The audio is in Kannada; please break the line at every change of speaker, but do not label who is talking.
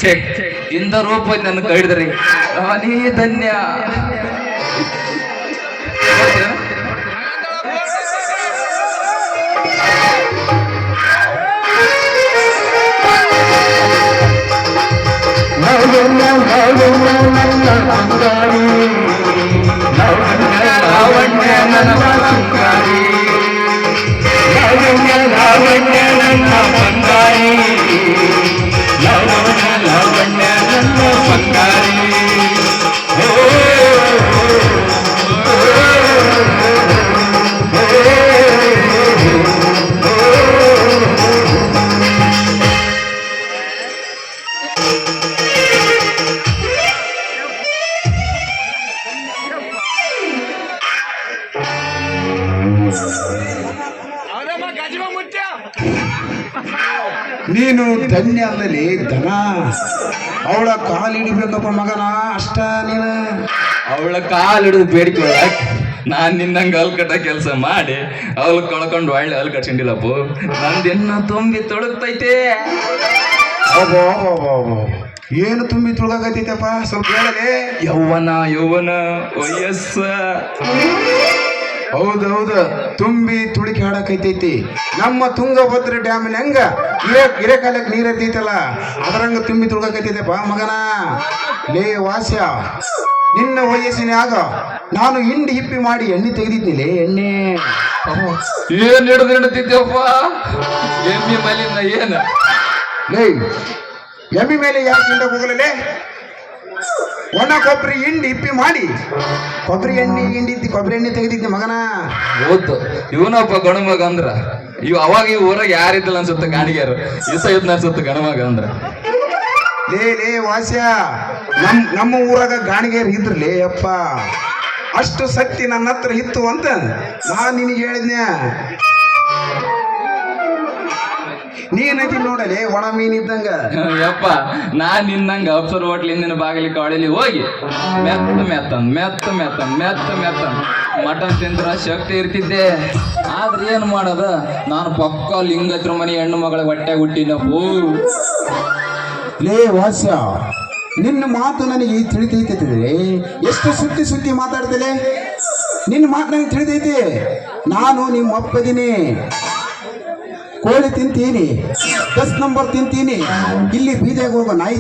ಚೆಕ್ ಇಂದ ರೂಪ ನನ್ನ ಕೈಡಿದ್ರಿ ನೀ ಧನ್ಯ. ಲಾವಣ್ಯ ನನ್ನ ಬಂಗಾರಿ, ಲಾವಣ್ಯ ನನ್ನ ಬಂಗಾರಿ, ಲಾವಣ್ಯ ನನ್ನ ಬಂಗಾರಿ.
ನೀನು ಧನ್ಯ ಅಂದಲ್ಲಿ ಧನ. ಅವಳ ಕಾಲಿಡಿಬೇಕಪ್ಪ ಮಗನ, ಅಷ್ಟ ನೀನು
ಅವಳ ಕಾಲಿಡಿದು ಬೇಡಿಕೆ ನಾನ್ ನಿನ್ನಂಗ ಅಲ್ಕಟ್ಟ ಕೆಲಸ ಮಾಡಿ ಅವಳು ಕಳ್ಕೊಂಡು ಒಳ್ಳೆ ಅಲ್ ಕಟ್ಕೊಂಡಿಲ್ಲಪ್ಪು. ನಂದಿನ್ನ ತುಂಬಿ ತೊಳಗ್ತೈತೆ.
ಏನು ತುಂಬಿ ತುಳ್ಗಾಕೈತೈತಪ್ಪ, ಸ್ವಲ್ಪ ಹೇಳಲೇ.
ಯೌವನ ವಯಸ್ಸ.
ಹೌದೌದು, ತುಂಬಿ ತುಳಿಕೆ ಹಾಡಕೈತೈತಿ. ನಮ್ಮ ತುಂಗಭದ್ರ ಡ್ಯಾಮಿನ ಹೆಂಗ ಇರೆಕಾಲಕ್ಕೆ ನೀರ್ ಇರ್ತೈತಲ್ಲ, ಅದರಂಗ ತುಂಬಿ ತುಳ್ಗಾಕೈತೈತಪ್ಪ ಮಗನ. ಲೇ ವಾಸ್ಯ, ನಿನ್ನ ವಯಸ್ಸಿನಾಗ ನಾನು ಹಿಂಡಿ ಹಿಪ್ಪಿ ಮಾಡಿ ಎಣ್ಣೆ ತೆಗೆದಿದ್ನಿಲೇ, ಎಣ್ಣೆ.
ಏನ್ ಹಿಡಿದಿಡ್ತಿದ್ದೆಪ್ಪ ಎಮ್ಮಿ ಮಲಿನ ಏನ?
ಲೇ ಎಮ್ಮಿ ಮೇಲೆ ಯಾಕೆ ಹಿಂಡಕ್ ಹೋಗಲೇ? ಒಣ ಕೊಬ್ಬರಿ ಹಿಂಡಿ ಹಿಪ್ಪಿ ಮಾಡಿ ಕೊಬ್ಬರಿ ಎಣ್ಣೆ ತೆಗೆದಿದ್ದೆ ಮಗನ.
ಓದ್ತು ಇವನಪ್ಪ ಗಣಮಗ ಅಂದ್ರ ಅವಾಗ ಈ ಊರಾಗ ಯಾರಿದ್ದಲ್ಲ ಅನ್ಸುತ್ತ ಗಾಣಿಗ್ಯಾರು, ಇಸ ಇದ್ನ ಅನ್ಸುತ್ತ ಗಣಮಗ ಅಂದ್ರ.
ಲೇ ವಾಸ್ಯ, ನಮ್ಮ ಊರಾಗ ಗಾಣಿಗೆಯರು ಇದ್ರಲೇ ಅಪ್ಪ. ಅಷ್ಟು ಶಕ್ತಿ ನನ್ನ ಹತ್ರ ಇತ್ತು ಅಂತ ನಾನು ನಿನಗೆ ಹೇಳಿದ್ನ್ಯಾ. ನೀನದಿ ನೋಡಲೇ ಒಣ ಮೀನಿದ್ದಂಗ.
ಯಪ್ಪ ನಾನ್ ನಿನ್ನಂಗ ಅಪ್ಸರ್ ಹೋಟ್ಲ್ ಹಿಂದಿನ ಬಾಗಿಲಿ ಕಾಳಲಿ ಹೋಗಿ ಮೆತ್ತ ಮಟನ್ ತಿಂದ್ರ ಶಕ್ತಿ ಇರ್ತಿದ್ದೆ. ಆದ್ರೆ ಏನ್ ಮಾಡದ, ನಾನು ಪಕ್ಕ ಲಿಂಗತ್ರ ಮನೆ ಹೆಣ್ಣು ಮಗಳ ಹೊಟ್ಟೆ ಹುಟ್ಟಿನಪ್ಪು.
ಲೇ ವಾಸ್ಯ, ನಿನ್ನ ಮಾತು ನನಗೆ ತಿಳಿತೈತೆ. ಎಷ್ಟು ಸುತ್ತಿ ಮಾತಾಡ್ತಲೇ, ನಿನ್ನ ಮಾತು ನನಗೆ ತಿಳಿದೈತಿ. ನಾನು ನಿಮ್ಮ ಅಪ್ಪದಿನಿ. ಕೋಳಿ ತಿಂತೀನಿ, 10 ನಂಬರ್ ತಿಂತೀನಿ. ಇಲ್ಲಿ ಬೀದಿಗೆ ಹೋಗೋ ನಾಯಿ